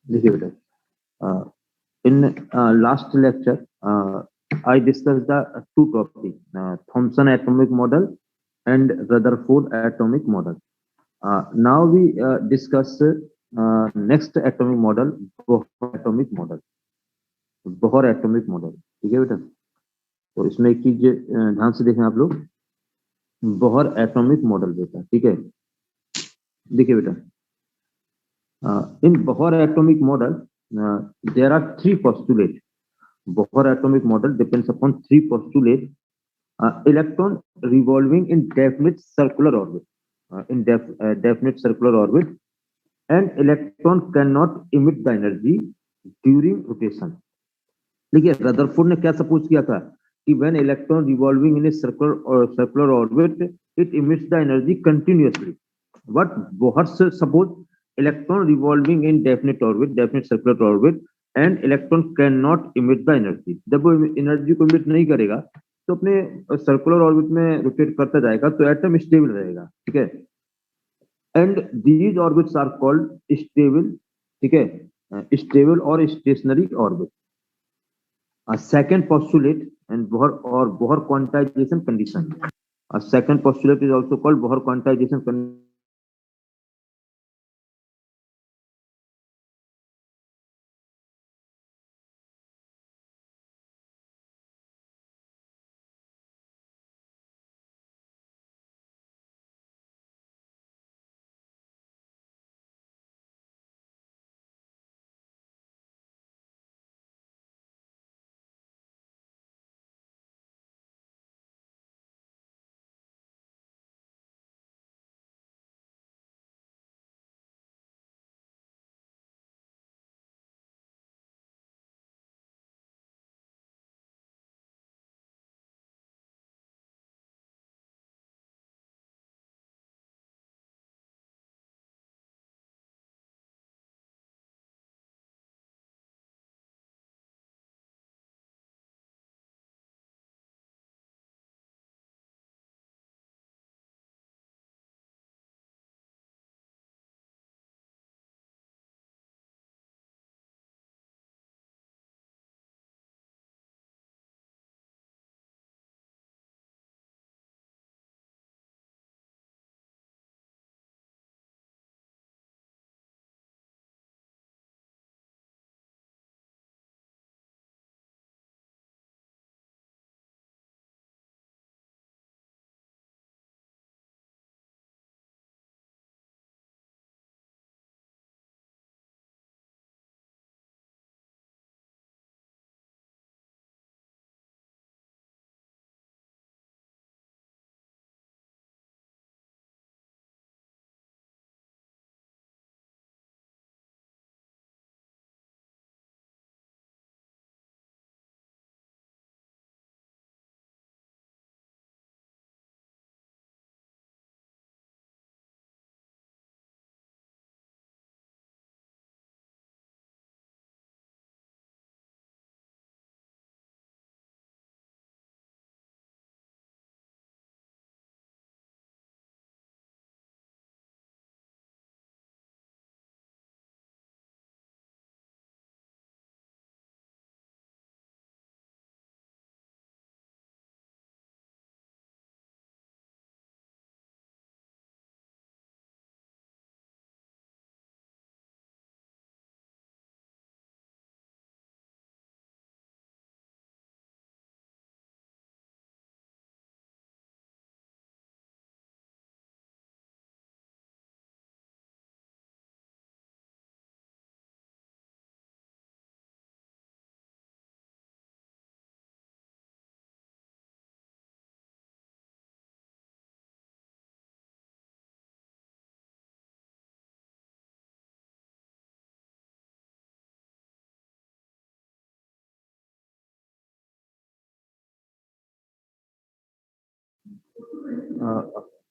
देखिए बेटा, in last lecture, I discussed the two topics, Thomson atomic model and Rutherford atomic model. Now we discuss next atomic model, Bohr atomic model. Bohr atomic model, ठीक है बेटा। तो इसमें एक चीज ध्यान से देखें आप लोग, बोहर एटॉमिक मॉडल बेटा, ठीक है। देखिए बेटा, in Bohr atomic model, there are three postulates. Bohr atomic model depends upon three postulates. Electron revolving in definite circular orbit, definite circular orbit, and electron cannot emit the energy during rotation. देखिए Rutherford ने क्या suppose किया था कि when electron revolving in a circular orbit, it emits the energy continuously. But Bohr suppose electron revolving in definite orbit, definite circular orbit, and electron cannot emit the energy. जब वो energy को emit नहीं करेगा तो अपने circular orbit में rotate करता जाएगा तो एटम स्टेबल रहेगा, ठीक है। And these orbits are called stable, ठीक है, स्टेबल और stationary orbit. A second postulate and Bohr quantization condition. A second postulate is also called Bohr quantization condition.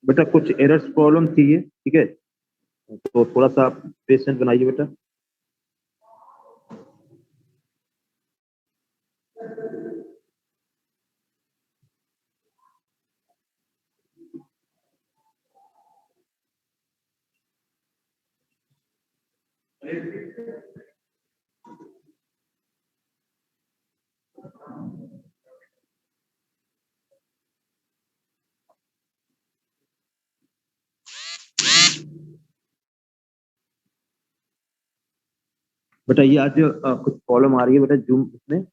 बेटा कुछ एरर्स प्रॉब्लम थी ये, ठीक है, तो थोड़ा सा पेशेंट बनाइए बेटा। बेटा ये आज कुछ प्रॉब्लम आ रही है बेटा जूम इसमें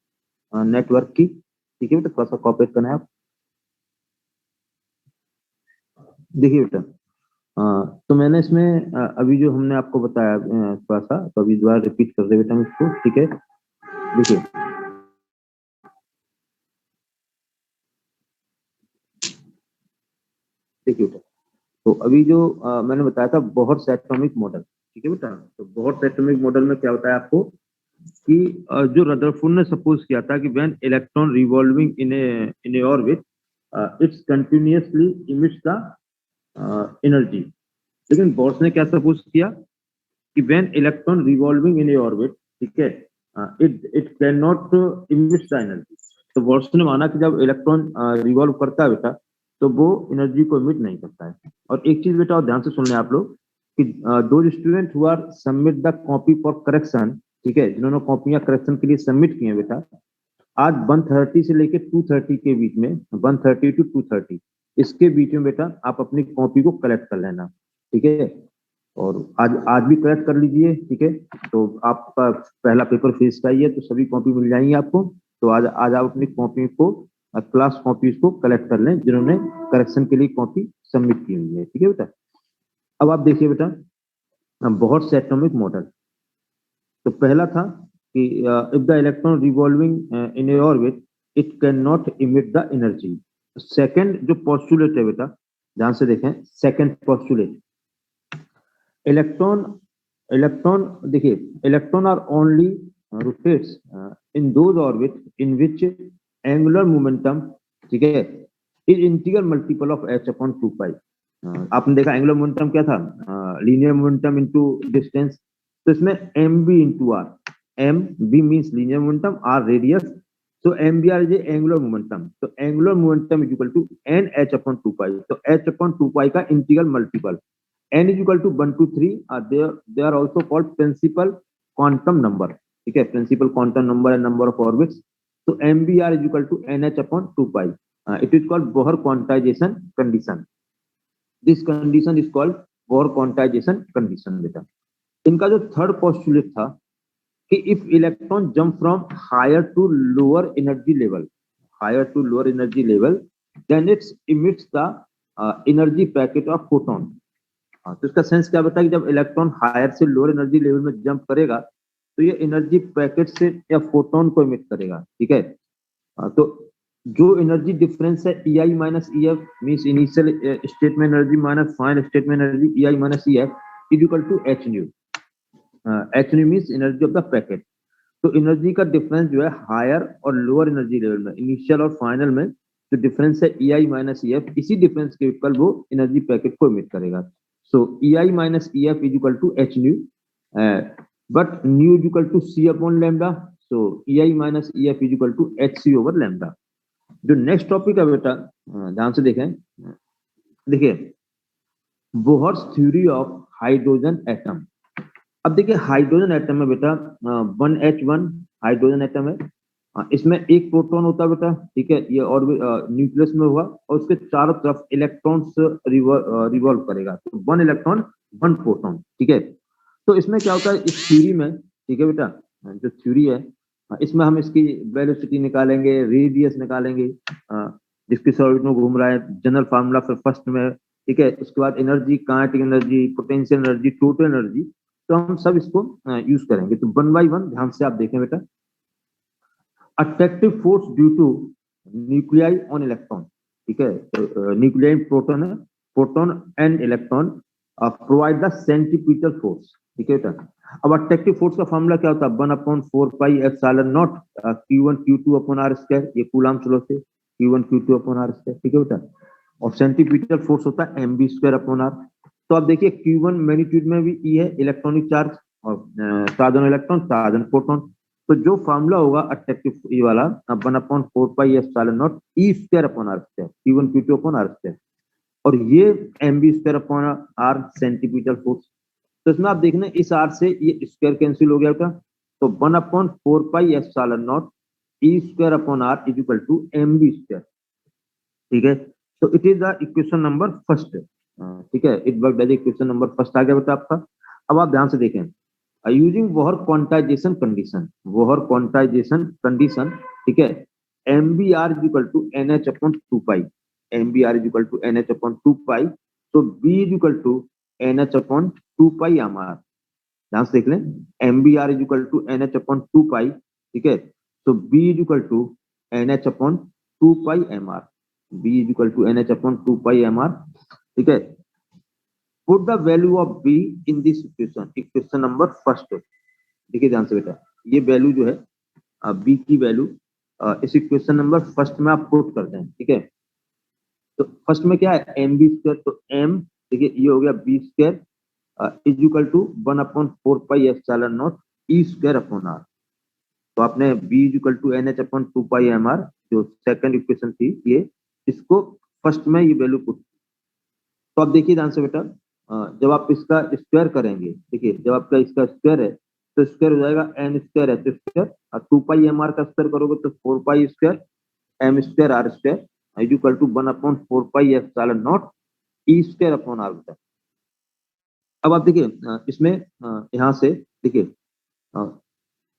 नेटवर्क की, ठीक है बेटा, थोड़ा सा कॉपरेट करना है आप। देखिए बेटा, तो मैंने इसमें अभी जो हमने आपको बताया थोड़ा सा, तो अभी दोबारा रिपीट कर दे बेटा हम इसको, ठीक है। देखिए देखिए बेटा, तो अभी जो मैंने बताया था बोहर एटॉमिक मॉडल, ठीक है बेटा। तो बोहर एटॉमिक मॉडल में क्या बताया आपको कि जो रदरफोर्ड ने सपोज किया था कि when electron revolving in a orbit it's continuously emits the energy. लेकिन बोर्स ने क्या सपोज किया कि when electron revolving in a orbit, ठीक है, it it can not emit the energy. तो बोर्स ने माना कि जब इलेक्ट्रॉन रिवॉल्व करता है बेटा, तो वो एनर्जी को इमिट नहीं करता है। और एक चीज बेटा और ध्यान से सुन लें आप लोग कि दो student who are submit the copy for correction, ठीक है, जिन्होंने कॉपियां करेक्शन के लिए सबमिट की हैं बेटा, आज 1:30 से लेके 2:30 के बीच में, 1:30 टू 2:30 इसके बीच में बेटा आप अपनी कॉपी को कलेक्ट कर लेना, ठीक है। और आज आज भी कलेक्ट कर लीजिए, ठीक है। तो आपका पहला पेपर फेस का ही है, तो सभी कॉपी मिल जाएंगी आपको। तो आज आज आप अपनी कॉपी को, क्लास कॉपीज को कलेक्ट कर लें जिन्होंने करेक्शन के लिए कॉपी सबमिट की हुई है, ठीक है बेटा। अब आप देखिए बेटा, बहुत से एटॉमिक मॉडल। तो पहला था कि if the electron revolving in a orbit it can not emit the energy. Second जो पोस्टुलेट है बेटा, ध्यान से देखें, सेकंड पोस्टुलेट, इलेक्ट्रॉन इलेक्ट्रॉन देखिए, electron are only rotates in those orbit in which angular momentum, ठीक है, is integral multiple of h upon 2 pi. आपने देखा एंगुलर मोमेंटम क्या था, लीनियर मोमेंटम इनटू डिस्टेंस। तो इसमें M B into R, M B means linear momentum, R radius, so mvr is a angular momentum, so angular momentum is equal to n h upon 2 pi, so h upon 2 pi का integral multiple n is equal to 1 to 3 are there, they are also called principal quantum number, ठीक है, principal quantum number and number of orbits। so mvr is equal to nh upon 2 pi, it is called Bohr quantization condition, this condition is called Bohr quantization condition बेटा। इनका जो third postulate था कि if electron jump from higher to lower energy level, higher to lower energy level, then its emits the energy packet of photon. तो इसका sense क्या बताया कि जब इलेक्ट्रॉन हायर से लोअर एनर्जी लेवल में जंप करेगा तो ये एनर्जी पैकेट से या फोटोन को इमिट करेगा, ठीक है। तो जो एनर्जी डिफरेंस है E I minus E F means initial state में एनर्जी माइनस फाइनल स्टेट में energy, E I minus E F is equal to H nu. H nu means energy of the packet. तो energy का difference जो है higher और lower energy level में, initial और final में जो डिफरेंस है E I minus E F, इसी डिफरेंस के इक्वल वो एनर्जी पैकेट को इमिट करेगा। सो E I minus E F is equal to H nu, but nu is equal to C upon lambda, so E I minus E F is equal to H C over lambda. जो next topic है बेटा, ध्यान से देखें, देखिए Bohr's theory of hydrogen atom. अब देखिए hydrogen atom में बेटा 1H1 हाइड्रोजन एटम है, इसमें एक प्रोटॉन होता है बेटा, ठीक है, ये और न्यूक्लियस में हुआ और उसके चारों तरफ इलेक्ट्रॉन्स रिवॉल्व करेगा, तो 1 इलेक्ट्रॉन 1 प्रोटॉन, ठीक है। तो इसमें क्या होता है इस थ्योरी में, ठीक है बेटा, जो थ्योरी है इसमें हम इसकी वेलोसिटी निकालेंगे, रेडियस निकालेंगे, जिसकी ऑर्बिट में घूम रहा है, जनरल फार्मूला फिर फर्स्ट में, ठीक है, उसके बाद energy, kinetic energy, potential energy, total energy, तो हम सब इसको यूज करेंगे। तो 1 by 1 ध्यान से आप देखें बेटा, attractive force due two nuclei on electron, ठीक है, न्यूक्लियाई प्रोटॉन है, proton and electron provide the centripetal force, ठीक है बेटा। अब अट्रैक्टिव फोर्स का फॉर्मूला क्या होता है, 1/4 pi epsilon not Q1 Q2 upon R square, ये कूलम्ब लॉ से Q1 Q2 upon R square, ठीक है बेटा। और सेंट्रीपिटल फोर्स होता है mv स्क्वायर अपॉन R। तो आप देखिए Q1 मैग्नीट्यूड में भी E है, इलेक्ट्रॉनिक चार्ज, और चार्ज इलेक्ट्रॉन, चार्ज प्रोटॉन। तो जो फार्मूला होगा अट्रैक्टिव ई वाला, 1/4 pi epsilon not E square upon R square, Q1 Q2 upon R square, और ये mv square upon R centimetre force. तो इसमें आप देखना इस R से ये स्क्वायर कैंसिल हो गया था, तो 1/4 pi epsilon not E square upon R is equal to mv square, ठीक है। तो it is the equation number first, ठीक है, it work as equation number first आ गया बेटा आपका। अब आप ध्यान से देखें, using Bohr quantization condition, Bohr quantization condition, ठीक है, MBR is equal to NH upon 2 pi, MBR is equal to NH upon 2 pi, तो B is equal to NH upon 2 pi MR, ध्यान से देख लें, MBR is equal to NH upon 2 pi, ठीक है, तो B is equal to NH upon 2 pi MR, B is equal to NH upon 2 pi MR, ठीक है। Put the value of B in this equation, equation number first, देखिए ध्यान से बेटा, ये वैल्यू जो है B की वैल्यू इस इक्वेशन नंबर फर्स्ट में आप पुट करते हैं, ठीक है। तो फर्स्ट में क्या है, MB स्क्वायर, तो M, देखिए ये हो गया B square is equal to 1 upon 4 pi epsilon not E square upon R, तो आपने B is equal to NH upon 2 pi MR, जो सेकंड इक्वेशन थी ये, इसको फर्स्ट में ये वैल्यू पुट, तो आप देखिए ध्यान से बेटा, जब आप इसका स्क्वायर करेंगे, देखिए जब आपका इसका स्क्वायर है तो स्क्वायर हो जाएगा n स्क्वायर h स्क्वायर, और 2 पाई MR का स्क्वायर करोगे तो 4 pi square M square R square is equal to 1 upon 4 pi epsilon not E square upon R बेटा। अब आप देखिए इसमें यहाँ से देखिए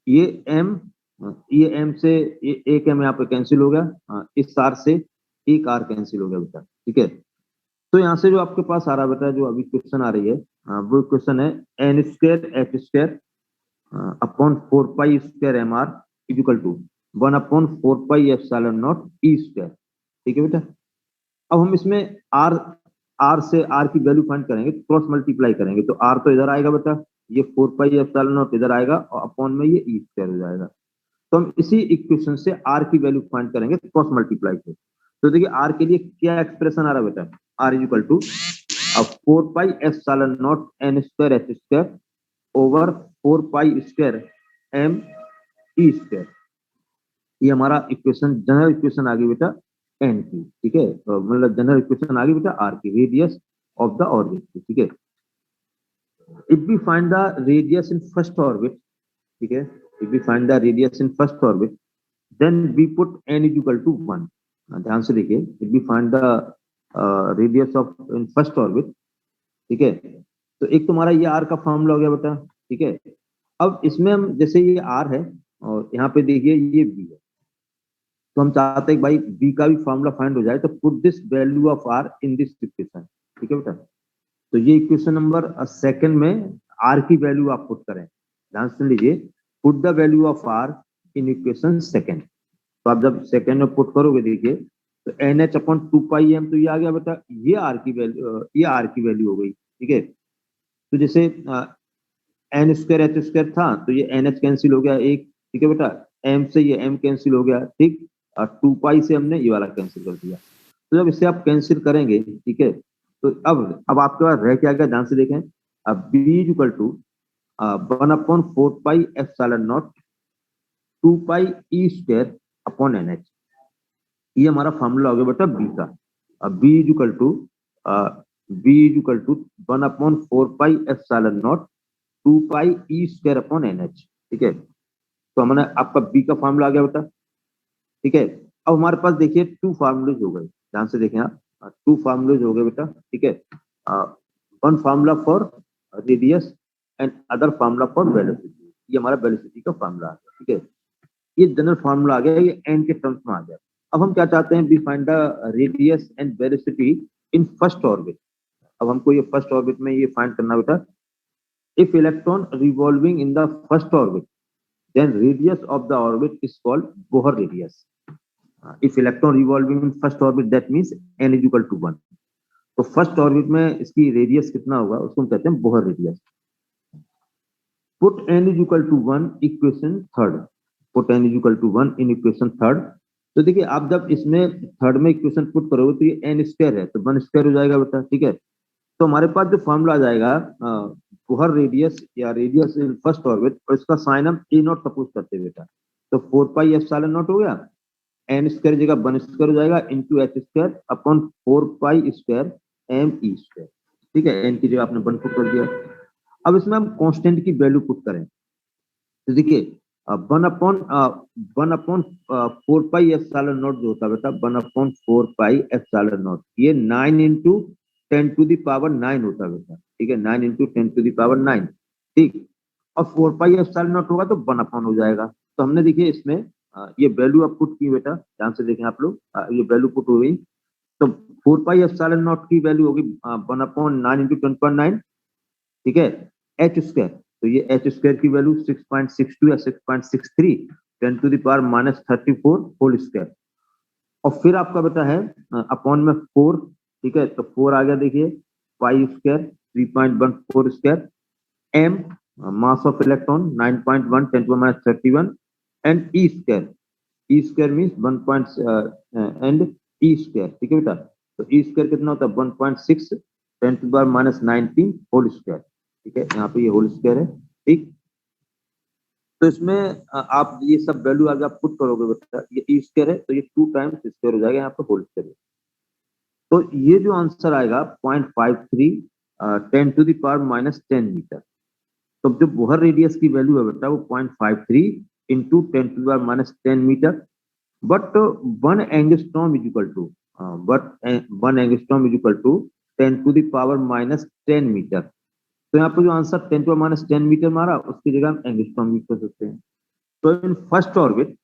ये M, ये M से ये एक M यहाँ पे कैंसिल हो गया, इस R से एक R कैंसिल हो गया बेटा, ठीक है। तो यहाँ से जो आपके पास आ रहा है बेटा, जो अभी क्वेश्चन आ रही है, वो क्वेश्चन है n square h square upon 4 pi square MR is equal to 1 upon 4 pi epsilon not E square, ठीक है बेटा। अब हम इसमें R से R की वैल्यू फाइंड करेंगे, क्रॉस मल्टीप्लाई करेंगे, तो R तो इधर आएगा बेटा, ये 4 पाई एप्सिलॉन नॉट इधर आएगा और अपॉन में ये E स्क्वायर हो जाएगा। तो हम इसी इक्वेशन से R की वैल्यू फाइंड करेंगे क्रॉस मल्टीप्लाई से। तो देखिए R के लिए क्या एक्सप्रेशन आ रहा है बेटा, R is equal to 4 pi epsilon not n square h square over 4 pi square m E square, ये हमारा इक्वेशन, जनरल इक्वेशन आ गई बेटा n की, ठीक है, तो मतलब जनरल इक्वेशन आ गई बेटा R की, रेडियस ऑफ द ऑर्बिट की, ठीक है। If we find the radius in first orbit, ठीक है, if we find the radius in first orbit, then we put n is equal to 1, ध्यान से देखिए, if we find the radius of in first orbit, ठीक है, तो एक तुम्हारा ये R का फॉर्मूला हो गया बेटा, ठीक है। अब इसमें हम जैसे ये R है और यहाँ पे देखिए ये B है, तो हम चाहते हैं कि भाई B का भी फॉर्मूला फाइंड हो जाए, तो put this value of R in this equation, ठीक है बेटा। तो ये इक्वेशन नंबर सेकंड में R की वैल्यू आप पुट करें, ध्यान से लीजिए, put the value of R in equation second, तो आप जब सेकंड में पुट करोगे देखिए, तो NH अपॉन 2 पाई M, तो ये आ गया बेटा, ये R की वैल्यू, ये R की वैल्यू हो गई, ठीक है। तो जैसे n स्क्वायर h स्क्वायर था, तो ये NH कैंसिल हो गया एक, ठीक है बेटा, M से ये M कैंसिल हो गया, ठीक, और 2 पाई से हमने ये वाला कैंसिल कर दिया। तो जब इसे आप कैंसिल करेंगे, ठीक है, तो अब आपके पास रह क्या गया, ध्यान से देखें, अब B is equal to 1 upon 4 pi epsilon not 2 pi E square upon NH, ये हमारा फॉर्मूला हो गया बेटा B का। अब B is equal to B is equal to 1 upon 4 pi epsilon not 2 pi E square upon NH, ठीक है। तो हमने आपका B का फॉर्मूला आ गया बेटा, ठीक है। अब हमारे पास देखिए टू फार्मूलेज हो गए, ध्यान से देखें आप, टू फार्मूलेज हो गए बेटा, ठीक है। One formula for radius and other formula for velocity, ये हमारा वेलोसिटी का फार्मूला आ गया, ठीक है। ये जनरल फार्मूला आ गया, ये एन के टर्म्स में आ गया। अब हम क्या चाहते हैं, we find the radius and velocity in first orbit. अब हमको ये फर्स्ट ऑर्बिट में ये फाइंड करना बेटा, if electron revolving in the first orbit, then radius of the orbit is called Bohr radius. If electron revolving in first orbit, that means n is equal to 1. तो first orbit में इसकी radius कितना होगा, उसको हम कहते हैं Bohr radius. Put n is equal to 1 equation third, put n is equal to 1 in equation third. तो देखिए आप जब इसमें थर्ड में इक्वेशन पुट करोगे तो ये n स्क्वायर है, तो 1 स्क्वायर हो जाएगा बेटा, ठीक है। तो हमारे पास जो फॉर्मूला आ जाएगा बोहर रेडियस या रेडियस इन फर्स्ट ऑर्बिट, और इसका साइन हम ए नॉट सपोज करते हैं बेटा, तो 4 पाई एप्सिलॉन नॉट हो गया, एन स्क्वायर जगह 1 स्क्वायर हो जाएगा into h square upon 4 pi square m e square, ठीक है, n की जगह आपने 1 पुट कर दिया। अब इसमें हम कांस्टेंट की वैल्यू पुट करें, तो देखिए 1 अपॉन 4 पाई एप्सिलॉन नॉट जो होता है बेटा, 1 अपॉन 4 पाई एप्सिलॉन नॉट, ये 9 इंटू 10 टू द पावर 9 होता है बेटा, ठीक है, 9 इंटू 10 टू द पावर 9, ठीक। और 4πε0 होगा तो 1/, हो जाएगा। तो हमने देखिए इसमें ये वैल्यू आप पुट की बेटा, ध्यान से देखें आप लोग, ये वैल्यू पुट हो गई। तो 4πε0 की वैल्यू होगी 1/9 × 10⁹, ठीक है, एच स्क्वायर। तो ये एच स्क्वायर की वैल्यू 6.62 या 6.63 10⁻34 होल स्क्वायर। और फिर आपका बेटा है अपॉन में 4, ठीक है, तो 4 आ गया देखिए, pi square 3.14 square, M mass of electron 9.1 10⁻31 and E square, E square means 1 and E square, ठीक है बेटा। तो ई स्क्वायर कितना होता है 1.6 10⁻19 होल स्क्वायर, ठीक है, यहाँ पे ये होल स्क्वायर है, ठीक। तो इसमें आप ये सब वैल्यू आगे आप पुट करोगे बेटा, ये ई स्क्वायर है तो ये 2 टाइम्स स्क्वायर हो जाएगा, यहाँ पे होल स्क्वायर। तो ये जो आंसर आएगा 0.53 10⁻−10 मीटर। तो जो बोहर रेडियस की वैल्यू है बेटा वो 0.53 into 10⁻−10 metre, but 1 angstrom is equal to but 1 angstrom is equal to 10⁻−10 metre. तो यहाँ पे जो आंसर 10⁻10 मीटर मारा, उसकी जगह हम एंगस्ट्रॉम यूज कर सकते हैं। तो इन first orbit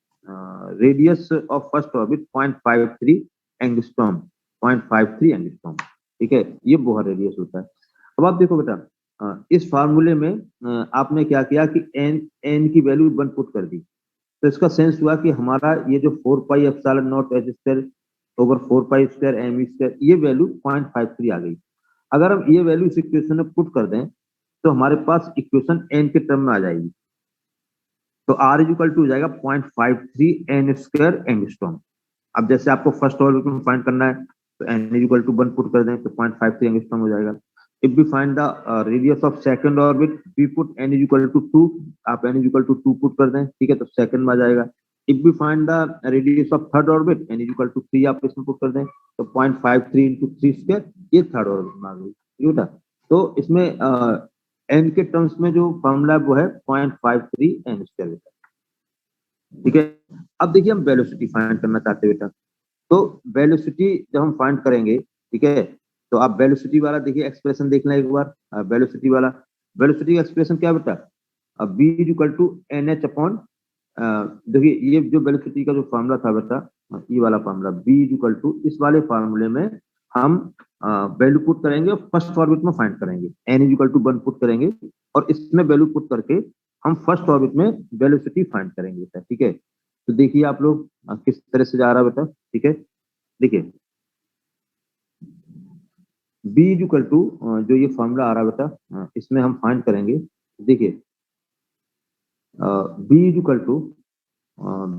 radius of first orbit 0.53 angstrom, 0.53 angstrom, ठीक है, ये बोहर रेडियस होता है। अब आप देखो बेटा, इस फार्मूले में आपने क्या किया कि एन की वैल्यू 1 पुट कर दी। तो इसका सेंस हुआ कि हमारा ये जो 4πε0 H square over 4π square M E square, ये वैल्यू 0.53 आ गई। अगर हम ये वैल्यू इस इक्वेशन में पुट कर दें तो हमारे पास इक्वेशन एन के टर्म में आ जाएगी। तो आर इज इक्वल टू हो जाएगा 0.53 एन स्क्वायर एंगस्ट्रॉम। अब जैसे आपको फर्स्ट ऑर्बिट में फाइंड करना है तो N is equal to 1 put कर दें तो 0.53 एंगस्ट्रॉम हो जाएगा। If we find the radius of second orbit we put N is equal to 2, आप N is equal to 2 put कर दें, ठीक है, तो सेकंड में आ जाएगा। If we find the radius of third orbit N is equal to 3 आप इसमें पुट कर दें तो 0.53 इंटू 3 स्क्वायर, ये थर्ड ऑर्बिट में आ गई, ठीक है बेटा। तो इसमें एन के टर्म्स में जो फॉर्मूला है वो है 0.53 एन स्क्वायर, ठीक है। अब देखिए हम वेलोसिटी फाइंड करना चाहते हैं बेटा। तो वेलोसिटी जब हम फाइंड करेंगे, ठीक है, तो आप वेलोसिटी वाला देखिए एक्सप्रेशन देख लें एक बार। वेलोसिटी वाला, वेलोसिटी का एक्सप्रेशन क्या बेटा, अब v is equal to N H upon, देखिए ये जो वेलोसिटी का जो फार्मूला था बेटा, ये वाला फार्मूला v इज इक्वल टू, इस वाले फार्मूले में हम वैल्यू पुट करेंगे और फर्स्ट ऑर्बिट में फाइंड करेंगे, n is equal to 1 put करेंगे और इसमें वैल्यू पुट करके हम फर्स्ट ऑर्बिट में वेलोसिटी फाइंड करेंगे बेटा, ठीक है। तो देखिए आप लोग किस तरह से जा रहा है बेटा, ठीक है। देखिए b इज इक्वल टू, जो ये फॉर्मूला आ रहा है बेटा, इसमें हम फाइंड करेंगे। देखिए b is equal to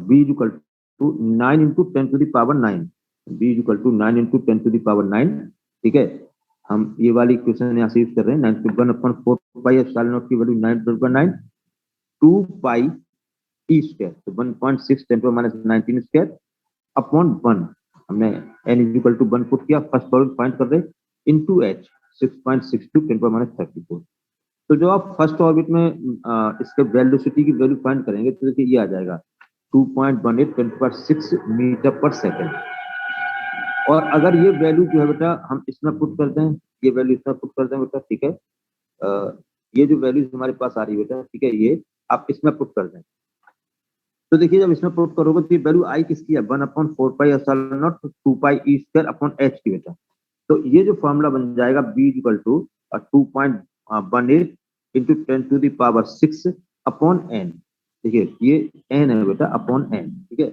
b is equal to 9 into 10⁻9, b is equal to 9 into 10⁻9, ठीक है। हम ये वाली इक्वेशन यहाँ से यूज कर रहे हैं, 9/4πε0 की वैल्यू 9/9 2 पाई ई स्क्वायर, तो 1.6 10⁻19 स्क्वायर अपॉन 1, हमने n is equal to 1 put किया, फर्स्ट ऑर्डर फाइंड कर रहे, इनटू h 6.62 10⁻34। तो जो आप फर्स्ट ऑर्बिट में इसके वेलोसिटी की वैल्यू फाइंड करेंगे तो देखिए ये आ जाएगा 2.18 10⁻6 मीटर पर सेकंड। और अगर ये वैल्यू जो है बेटा हम इसमें पुट कर दें, ये वैल्यू इसमें पुट कर दें बेटा, ठीक है, ये जो वैल्यूज हमारे पास आ रही है बेटा, ठीक है, ये आप इसमें पुट कर दें। तो देखिए जब इसमें पुट करोगे तो ये वैल्यू आई किसकी है, 1/4πε0 2 pi E square upon H की बेटा। तो ये जो फॉर्मूला बन जाएगा b equal to 2.18 into 10⁻6 upon n। देखिए ये n है बेटा अपॉन n, ठीक है।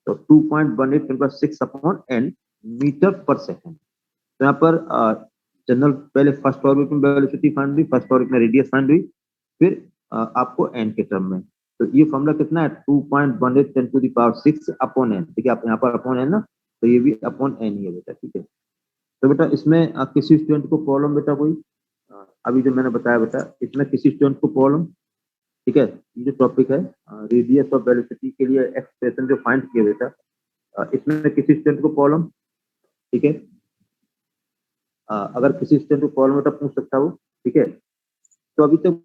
तो 2.18 10⁻6 अपॉन n मीटर पर सेकंड। तो यहाँ पर जनरल पहले फर्स्ट ऑर्बिट में वेलोसिटी फाइंड हुई, फर्स्ट ऑर्बिट में रेडियस फाइंड हुई, फिर आपको n के टर्म में। तो ये फॉर्मूला कितना है 2.18 10⁻6 अपॉन n, ठीक है, आप यहाँ पर अपॉन n ना, तो ये भी अपॉन n ही है बेटा, ठीक है। तो बेटा इसमें किसी स्टूडेंट को प्रॉब्लम बेटा कोई, अभी जो मैंने बताया बेटा इसमें किसी स्टूडेंट को प्रॉब्लम, ठीक है। ये जो टॉपिक है रेडियस ऑफ वेलोसिटी के लिए एक्सप्रेशन जो फाइंड किया बेटा, इसमें किसी स्टूडेंट को प्रॉब्लम, ठीक है। अगर किसी स्टूडेंट को प्रॉब्लम बेटा पूछ सकता हो, ठीक है। तो अभी तक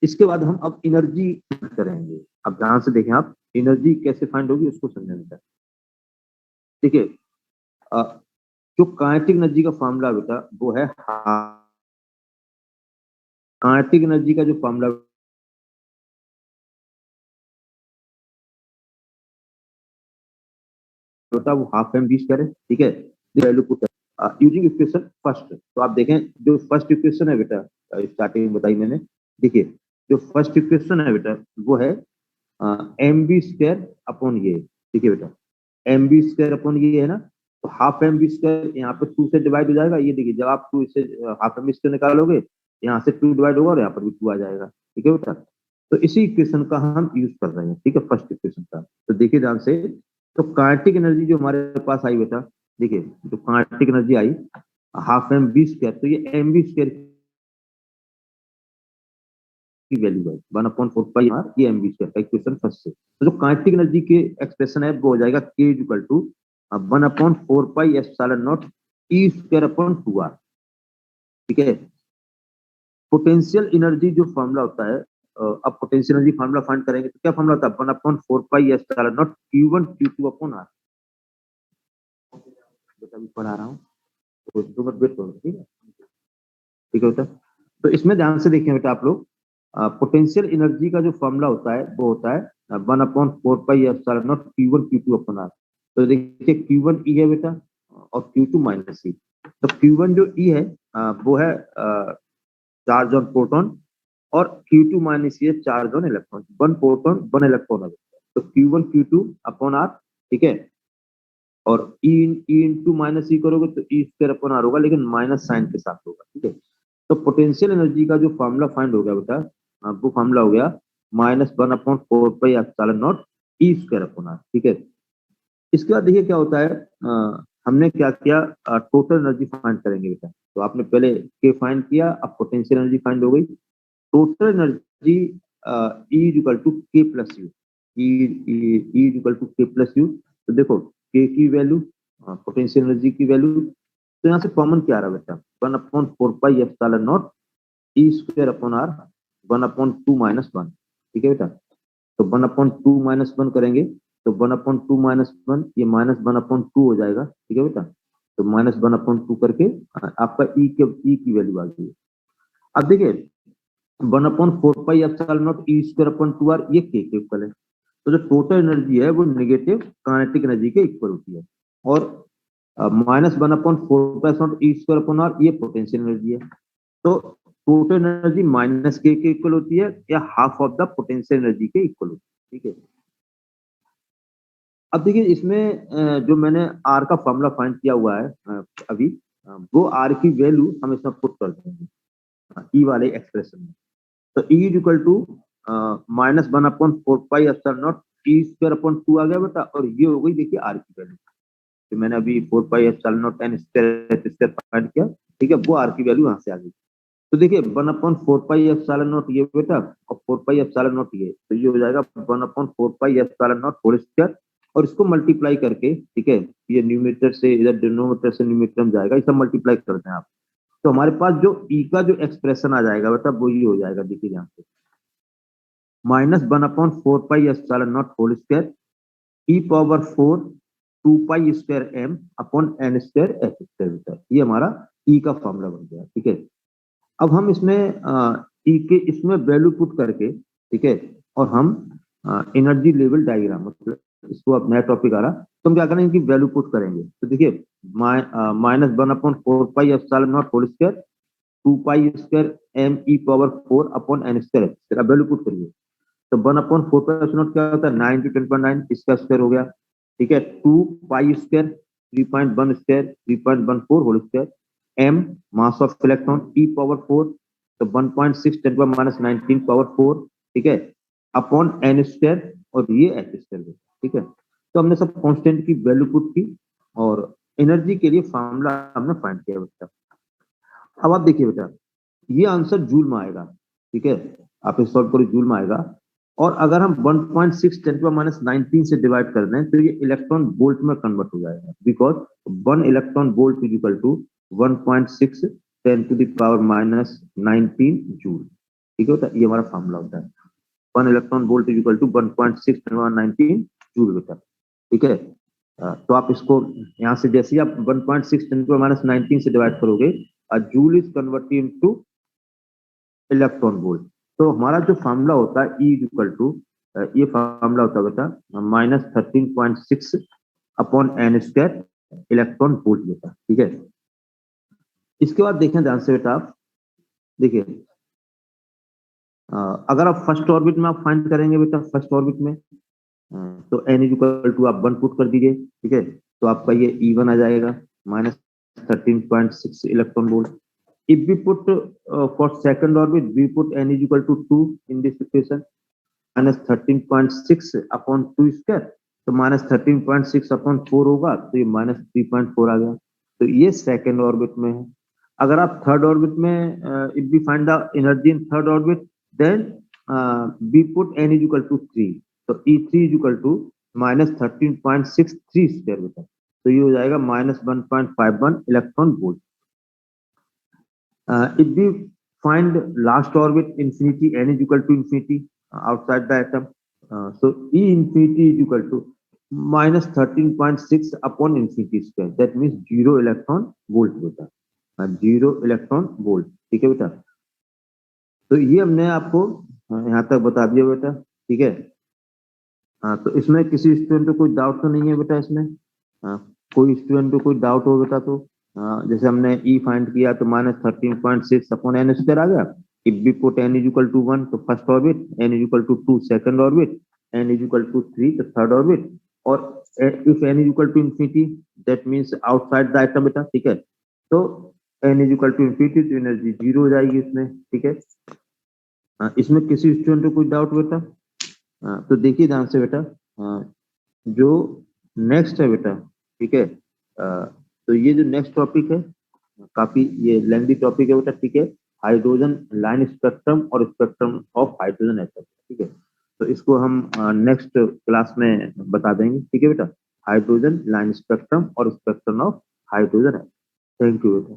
इसके बाद हम अब एनर्जी करेंगे। अब ध्यान से देखें, आप एनर्जी कैसे फाइंड होगी उसको समझने का। देखिए, अ, जो काइनेटिक एनर्जी का फॉर्मूला बेटा वो है काइनेटिक एनर्जी का जो फॉर्मूला होता है वो हाफ एम वी स्क्वायर है, ठीक है। Value put using equation first. तो आप देखें जो फर्स्ट इक्वेशन है बेटा, स्टार्टिंग में बताई मैंने। देखिए, जो फर्स्ट इक्वेशन है बेटा वो है एम बी स्क्वायर अपॉन ये, ठीक है बेटा, एम बी स्क्वायर अपॉन ये है ना। तो हाफ एम बी स्क्वायर यहाँ पे 2 से डिवाइड हो जाएगा। ये देखिए, जब आप 2 से हाफ एम बी स्क्वायर निकालोगे, यहाँ से 2 डिवाइड होगा और यहाँ पर भी 2 आ जाएगा, ठीक है बेटा। तो इसी इक्वेशन का हम यूज कर रहे हैं, ठीक है, फर्स्ट इक्वेशन का। तो देखिए ध्यान से, तो काइनेटिक एनर्जी जो हमारे पास आई बेटा, देखिए जो काइनेटिक एनर्जी आई हाफ एम बी स्क्वायर, तो ये एम बी स्क्वायर की वैल्यू है 1/4 पाई आर, ये एम बी स्क्वायर का इक्वेशन फर्स्ट से। तो जो काइनेटिक एनर्जी के एक्सप्रेशन है वो हो जाएगा K equal to 1/4 pi epsilon not E square upon 2 R, ठीक है। पोटेंशियल एनर्जी जो फॉर्मूला होता है, अब पोटेंशियल एनर्जी फॉर्मूला फाइंड करेंगे तो क्या फॉर्मूला होता है 1/4 pi epsilon not Q1 Q2 upon R. बेटा अभी पढ़ा रहा हूँ तो 2 मिनट वेट करो, ठीक है, ठीक है बेटा। तो इसमें ध्यान से देखें बेटा आप लोग, पोटेंशियल एनर्जी का जो फॉर्मूला होता है वो होता है 1/4 pi epsilon not Q1 Q2 upon R. तो देखिए Q1 E है बेटा और Q2 माइनस ई। तो Q1 जो E है वो है चार्ज ऑन प्रोटॉन, और Q2 माइनस ये charge on electron, 1 proton 1 electron. तो Q1 Q2 अपॉन आर, ठीक है। और E इंटू माइनस ई करोगे तो ई स्क्वायर अपॉन आर होगा, लेकिन माइनस साइन के साथ होगा, ठीक है। तो पोटेंशियल एनर्जी का जो फॉर्मूला फाइंड हो गया बेटा, वो फॉर्मूला हो गया -1/4 pi epsilon not E square upon R, ठीक है। इसके बाद देखिए क्या होता है, हमने क्या किया, टोटल एनर्जी फाइंड करेंगे बेटा। तो आपने पहले के फाइंड किया, अब पोटेंशियल एनर्जी फाइंड हो गई। Total energy E equal to K plus U, E equal to K plus U. तो देखो के की वैल्यू, पोटेंशियल एनर्जी की वैल्यू, तो यहाँ से कॉमन क्या आ रहा है बेटा 1/4 pi epsilon not E square upon R 1/2 minus 1, ठीक है बेटा। तो 1/2 माइनस 1 करेंगे तो 1/2 माइनस 1 ये -1/2 हो जाएगा, ठीक है बेटा। तो -1/2 करके आपका ई की वैल्यू आ गई। अब देखिए 1/4 pi epsilon not E square upon 2 R, ये के इक्वल है। तो जो टोटल एनर्जी है वो नेगेटिव काइनेटिक एनर्जी के इक्वल होती है। और -1/4 पाई नॉट ई स्क्वायर अपॉन आर, ये पोटेंशियल एनर्जी है। तो टोटल एनर्जी माइनस के इक्वल होती है, या half of the potential energy के इक्वल होती है, ठीक है। अब देखिए इसमें जो मैंने आर का फॉर्मूला फाइंड किया हुआ है अभी, वो आर की वैल्यू हम इसमें पुट कर देंगे ई वाले एक्सप्रेशन में। तो E is equal to -1/4 pi epsilon not E square upon 2 आ गया बेटा, और ये हो गई देखिए आर की वैल्यू। तो मैंने अभी 4 pi epsilon not an square find किया, ठीक है, वो आर की वैल्यू यहाँ से आ गई। तो देखिए 1/4 पाई एप्सिलॉन नॉट ये बेटा, और 4 पाई एप्सिलॉन नॉट ये, तो ये हो जाएगा 1/4 pi epsilon not whole square, और इसको मल्टीप्लाई करके, ठीक है, ये न्यूमरेटर से इधर डिनोमिनेटर से न्यूमरेटर में जाएगा, इसे मल्टीप्लाई करते हैं आप। तो हमारे पास जो ई का जो एक्सप्रेशन आ जाएगा बेटा वो ये हो जाएगा, देखिए यहाँ पे -1/4 pi epsilon not whole square E power 4 2 pi square M upon N square H square बेटा। ये हमारा ई का फॉर्मूला बन गया, ठीक है। अब हम इसमें ई के इसमें वैल्यू पुट करके, ठीक है, और हम एनर्जी लेवल डायग्राम, मतलब इसको अब नया टॉपिक आ रहा, तो हम क्या करेंगे कि वैल्यू पुट करेंगे। तो देखिए -1/4 pi epsilon not whole square 2 pi square M E power 4 upon N square H, तेरा वैल्यू पुट करिए। तो 1/4 पाई एप्सिलॉन नॉट क्या होता है 9 × 10⁹ इसका स्क्वायर हो गया, ठीक है। 2 pi square 3.1 square 3.14 whole square M mass of electron E power 4, तो 1.6 × 10⁻19 पावर 4, ठीक है, अपॉन एन स्क्वायर, और ये एच स्क्वायर, ठीक है। तो हमने सब कांस्टेंट की वैल्यू पुट की, और एनर्जी के लिए फॉर्मूला हमने फाइंड किया बेटा। अब आप देखिए बेटा, ये आंसर जूल में आएगा, ठीक है, आप इस सॉल्व करो जूल में आएगा। और अगर हम 1.6 × 10⁻19 से डिवाइड कर दें तो ये इलेक्ट्रॉन वोल्ट में कन्वर्ट हो जाएगा, because 1 electron volt is equal to 1.6 × 10⁻19 joule. ठीक है बेटा, ये हमारा फॉर्मूला होता है। 1 electron volt is equal to 1.6 × 19 joule बेटा। ठीक है, तो आप इसको यहाँ से जैसे ही आप 1.6 × -19 से डिवाइड करोगे, joule is converted into electron volt. तो हमारा जो फॉर्मूला होता है E इक्वल टू, ये फॉर्मूला होता है बेटा -13.6 upon n square electron volt बेटा। ठीक है, इसके बाद देखें ध्यान से बेटा, आप देखिए अगर आप फर्स्ट ऑर्बिट में आप फाइंड करेंगे बेटा, फर्स्ट ऑर्बिट में तो n इक्वल टू आप 1 पुट कर दीजिए। ठीक है, तो आपका ये E1 आ जाएगा -13.6 electron volt. If we put for second orbit, we put n is equal to 2 in this equation, -13.6 upon 2 square, तो -13.6 upon 4 होगा, तो ये -3.4 आ गया। तो ये सेकेंड ऑर्बिट में है। अगर आप थर्ड ऑर्बिट में if we find the energy in third orbit, then we put n is equal to 3, तो E3 is equal to -13.63 square बेटा, तो ये हो जाएगा -1.51 electron volt. If we find last orbit infinity, n is equal to infinity outside the atom, so E infinity is equal to -13.6 upon infinity square, that means 0 electron volt बेटा, 0 electron volt। ठीक है बेटा, तो ये हमने आपको यहाँ तक बता दिया बेटा। ठीक है, तो इसमें किसी स्टूडेंट को कोई डाउट तो नहीं है बेटा इसमें? कोई स्टूडेंट को कोई डाउट हो बेटा तो जैसे हमने E फाइंड किया तो -13.6 अपॉन n स्क्वायर आ गया। If we put n is equal to 1 तो first orbit, n is equal to 2 second orbit, n is equal to 3 तो थर्ड ऑर्बिट, और if n is equal to infinity that means outside the atom बेटा। ठीक है, तो n is equal to infinity तो energy 0 हो जाएगी इसमें। ठीक है, इसमें किसी स्टूडेंट को कोई डाउट बेटा? तो देखिए ध्यान से बेटा, जो नेक्स्ट है बेटा, ठीक है, तो ये जो नेक्स्ट टॉपिक है काफी ये लेंथी टॉपिक है बेटा। ठीक है, हाइड्रोजन लाइन स्पेक्ट्रम और स्पेक्ट्रम ऑफ हाइड्रोजन एटम। ठीक है, तो इसको हम नेक्स्ट क्लास में बता देंगे। ठीक है बेटा, हाइड्रोजन लाइन स्पेक्ट्रम और spectrum of hydrogen atom. Thank you बेटा।